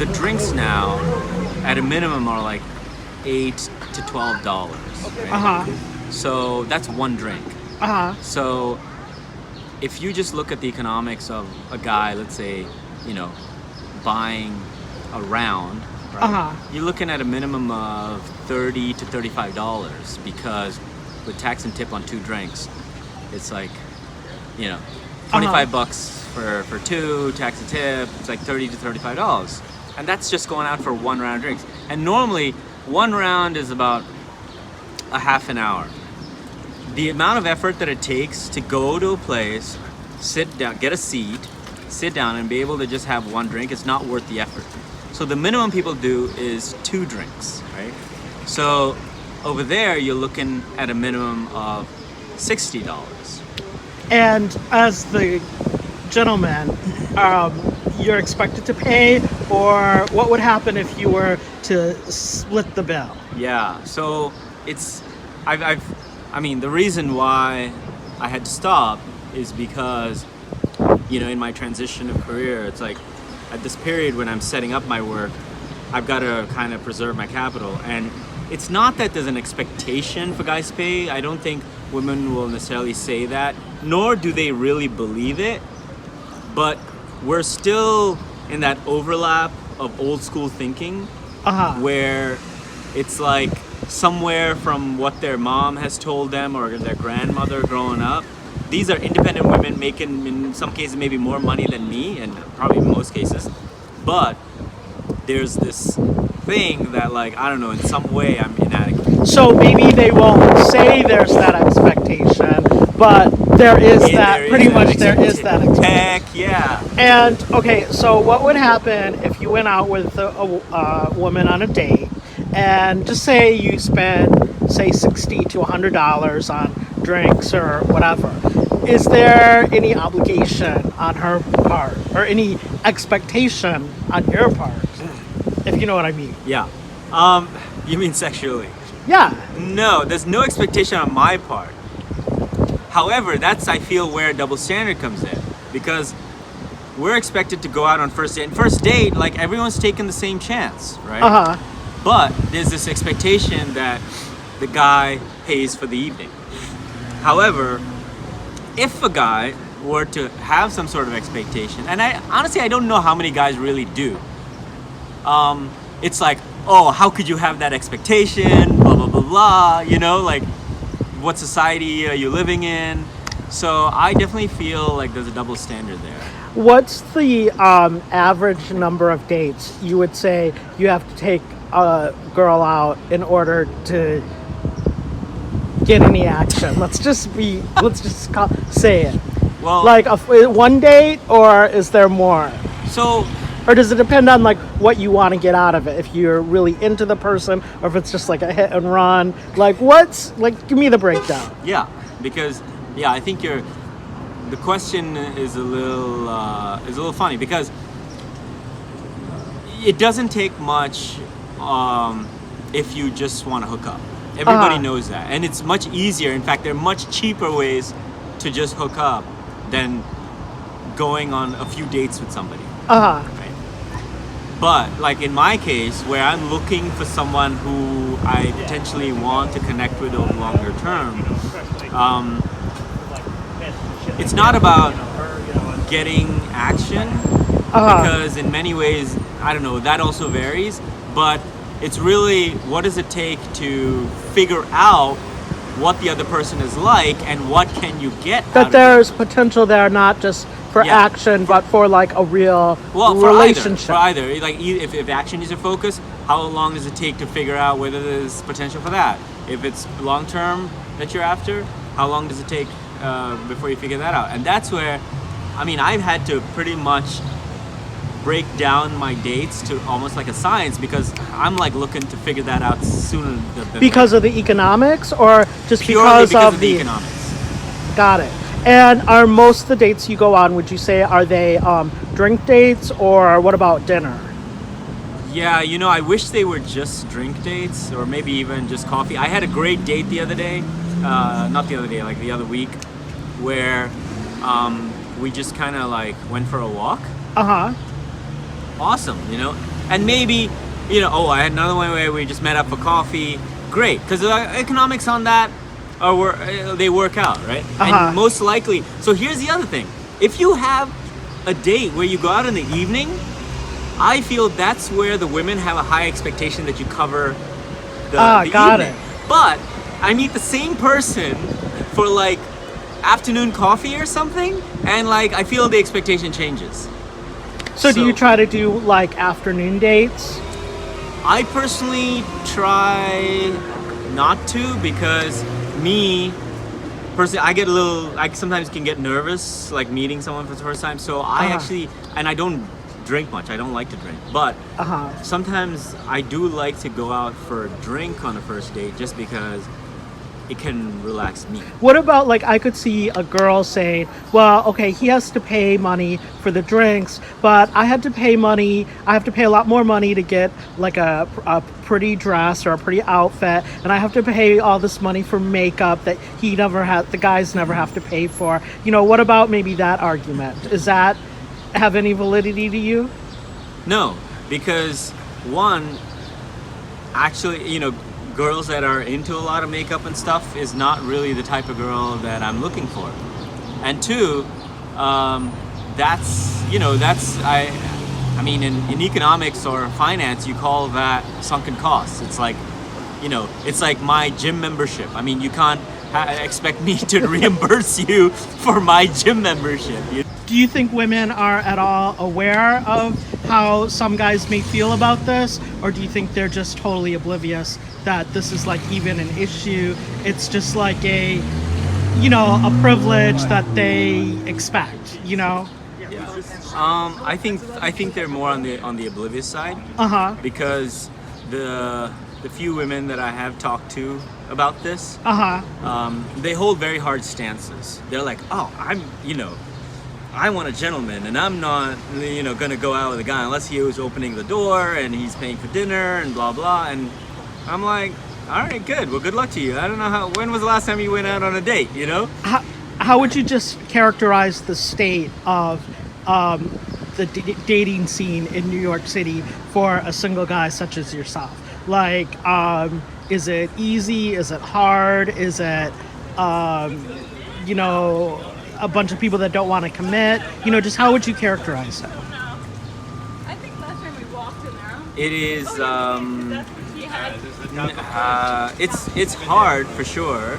the drinks now, at a minimum, are like $8 to $12. Right? So that's one drink. So if you just look at the economics of a guy, let's say, buying a round, right? You're looking at a minimum of $30 to $35 because with tax and tip on two drinks, it's like, 25 bucks for two, tax and tip, it's like $30 to $35. And that's just going out for one round of drinks. And normally, one round is about a half an hour. The amount of effort that it takes to go to a place, sit down, get a seat, sit down and be able to just have one drink is not worth the effort. So the minimum people do is two drinks, right? So over there, you're looking at a minimum of $60. And as the gentleman, you're expected to pay, or what would happen if you were to split the bill? Yeah, so the reason why I had to stop is because, in my transition of career, it's like at this period when I'm setting up my work, I've got to kind of preserve my capital. And it's not that there's an expectation for guys to pay. I don't think women will necessarily say that, nor do they really believe it. But we're still in that overlap of old school thinking where it's like somewhere from what their mom has told them or their grandmother growing up. These are independent women making, in some cases, maybe more money than me, and probably in most cases. But there's this thing that, like, I don't know, in some way I'm inadequate. So maybe they won't say there's that expectation, but there is that expectation. Heck yeah. And, okay, so what would happen if you went out with a woman on a date, and just say you spend, say, $60 to $100 on drinks or whatever? Is there any obligation on her part or any expectation on your part, if you know what I mean? Yeah. You mean sexually? Yeah. No, there's no expectation on my part. However, that's, I feel, where double standard comes in, because we're expected to go out on first date. And first date, like, everyone's taking the same chance, right? But there's this expectation that the guy pays for the evening. However, if a guy were to have some sort of expectation, and I don't know how many guys really do, it's like, oh, how could you have that expectation, blah, blah, blah, blah, like, what society are you living in? So I definitely feel like there's a double standard there. What's the average number of dates you would say you have to take a girl out in order to get any action? Let's just say it. Well, like one date, or is there more? So, or does it depend on like what you want to get out of it? If you're really into the person, or if it's just like a hit and run. Like give me the breakdown. Yeah, because I think the question is a little funny, because it doesn't take much if you just want to hook up. Everybody knows that, and it's much easier. In fact, there are much cheaper ways to just hook up than going on a few dates with somebody. Right? But like in my case, where I'm looking for someone who I potentially want to connect with over longer term, it's not about getting action, because in many ways, I don't know, that also varies, but it's really, what does it take to figure out what the other person is like and what can you get that there's potential there, not just for action, but for like a real relationship. For either. Like, if action is your focus, how long does it take to figure out whether there's potential for that? If it's long term that you're after, how long does it take before you figure that out? And that's where, I've had to pretty much break down my dates to almost like a science, because I'm like looking to figure that out sooner than because of the economics, or just purely because of the economics. Got it. And are most of the dates you go on, would you say, are they drink dates, or what about dinner? Yeah, I wish they were just drink dates, or maybe even just coffee. I had a great date the other day, not the other day, like the other week, where we just kind of like went for a walk. Uh-huh. Awesome, And maybe, oh, I had another one where we just met up for coffee. Great, because the economics on that they work out, right? And most likely, so here's the other thing. If you have a date where you go out in the evening, I feel that's where the women have a high expectation that you cover the got evening. it. But I meet the same person for like afternoon coffee or something, and like I feel the expectation changes. So do you try to do like afternoon dates? I personally try not to, because personally, I sometimes can get nervous, like meeting someone for the first time. So I actually, and I don't drink much. I don't like to drink, but sometimes I do like to go out for a drink on a first date, just because it can relax me. What about, like, I could see a girl saying, well, okay, he has to pay money for the drinks, but I have to pay a lot more money to get like a pretty dress or a pretty outfit, and I have to pay all this money for makeup that the guys never have to pay for. What about maybe that argument? Does that have any validity to you? No, because one, actually, girls that are into a lot of makeup and stuff is not really the type of girl that I'm looking for. And two, I mean, in economics or finance, you call that sunken costs. It's like, it's like my gym membership. I mean, you can't expect me to reimburse you for my gym membership. Do you think women are at all aware of how some guys may feel about this? Or do you think they're just totally oblivious that this is like even an issue? It's just like a privilege that they expect, I think they're more on the oblivious side. Because the few women that I have talked to about this, they hold very hard stances. They're like, oh, I want a gentleman, and I'm not, gonna go out with a guy unless he was opening the door and he's paying for dinner and blah blah. And I'm like, all right, good. Well, good luck to you. I don't know when was the last time you went out on a date, How would you just characterize the state of the dating scene in New York City for a single guy such as yourself? Like, is it easy? Is it hard? Is it, a bunch of people that don't want to commit? Just how would you characterize it? I think last time we walked in there. It is, it's hard for sure.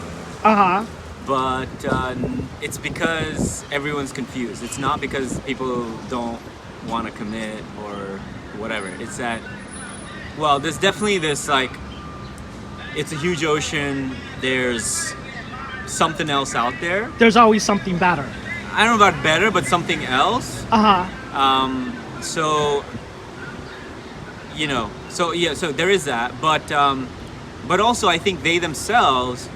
But it's because everyone's confused. It's not because people don't want to commit or whatever. It's that, well, there's definitely this, like, it's a huge ocean. There's something else out there. There's always something better. I don't know about better, but something else. So so there is that, but also I think they themselves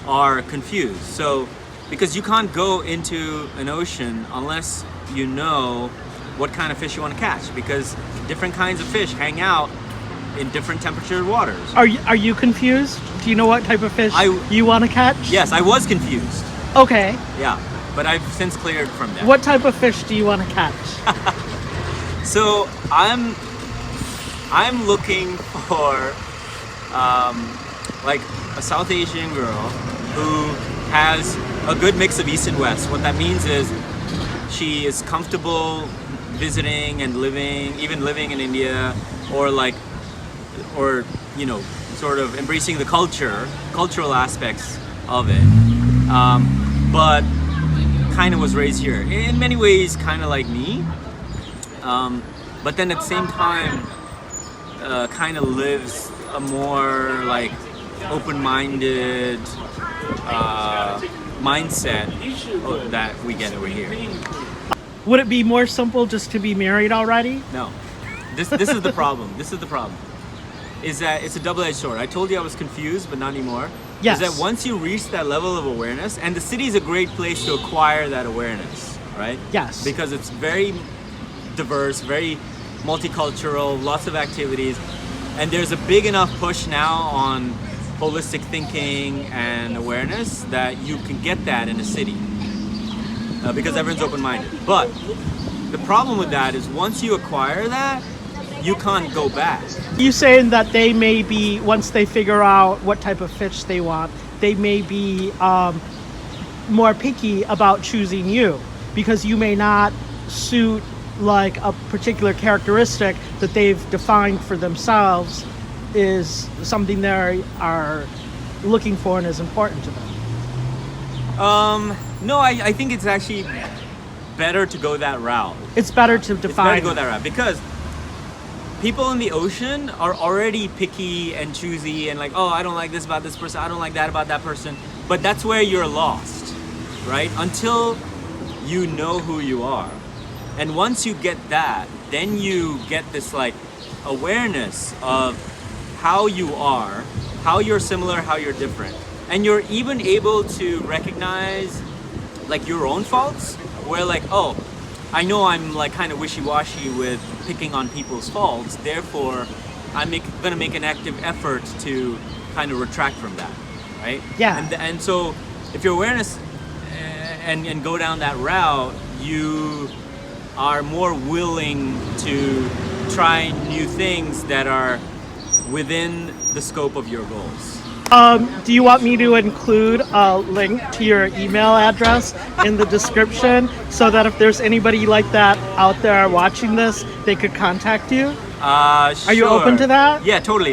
are confused. So because you can't go into an ocean unless you know what kind of fish you want to catch, because different kinds of fish hang out in different temperature waters. Are you confused? Do you know what type of fish you want to catch? Yes, I was confused. Okay. Yeah, but I've since cleared from that. What type of fish do you want to catch? So I'm looking for like a South Asian girl who has a good mix of East and West. What that means is she is comfortable visiting and living in India, or sort of embracing the cultural aspects of it, but kind of was raised here. In many ways, kind of like me, but then at the same time, kind of lives a more like open-minded mindset that we get over here. Would it be more simple just to be married already? No. This is the problem. Is that it's a double-edged sword. I told you I was confused, but not anymore. Yes. Is that once you reach that level of awareness, and the city is a great place to acquire that awareness, right? Yes. Because it's very diverse, very multicultural, lots of activities, and there's a big enough push now on holistic thinking and awareness that you can get that in a city, because everyone's open-minded. But the problem with that is once you acquire that, you can't go back. You saying that they may be, once they figure out what type of fish they want, they may be more picky about choosing you because you may not suit like a particular characteristic that they've defined for themselves is something they are looking for and is important to them. No, I think it's actually better to go that route. It's better to It's better define. to go that route because people in the ocean are already picky and choosy and like, oh, I don't like this about this person, I don't like that about that person. But that's where you're lost, right? Until you know who you are. And once you get that, then you get this like awareness of how you are, how you're similar, how you're different. And you're even able to recognize like your own faults where like, oh, I know I'm like kind of wishy-washy with picking on people's faults, therefore I'm gonna make an active effort to kind of retract from that, right? Yeah. And so if your awareness and go down that route, you are more willing to try new things that are within the scope of your goals. Do you want me to include a link to your email address in the description so that if there's anybody like that out there watching this, they could contact you? Sure. Are you open to that? Yeah, totally.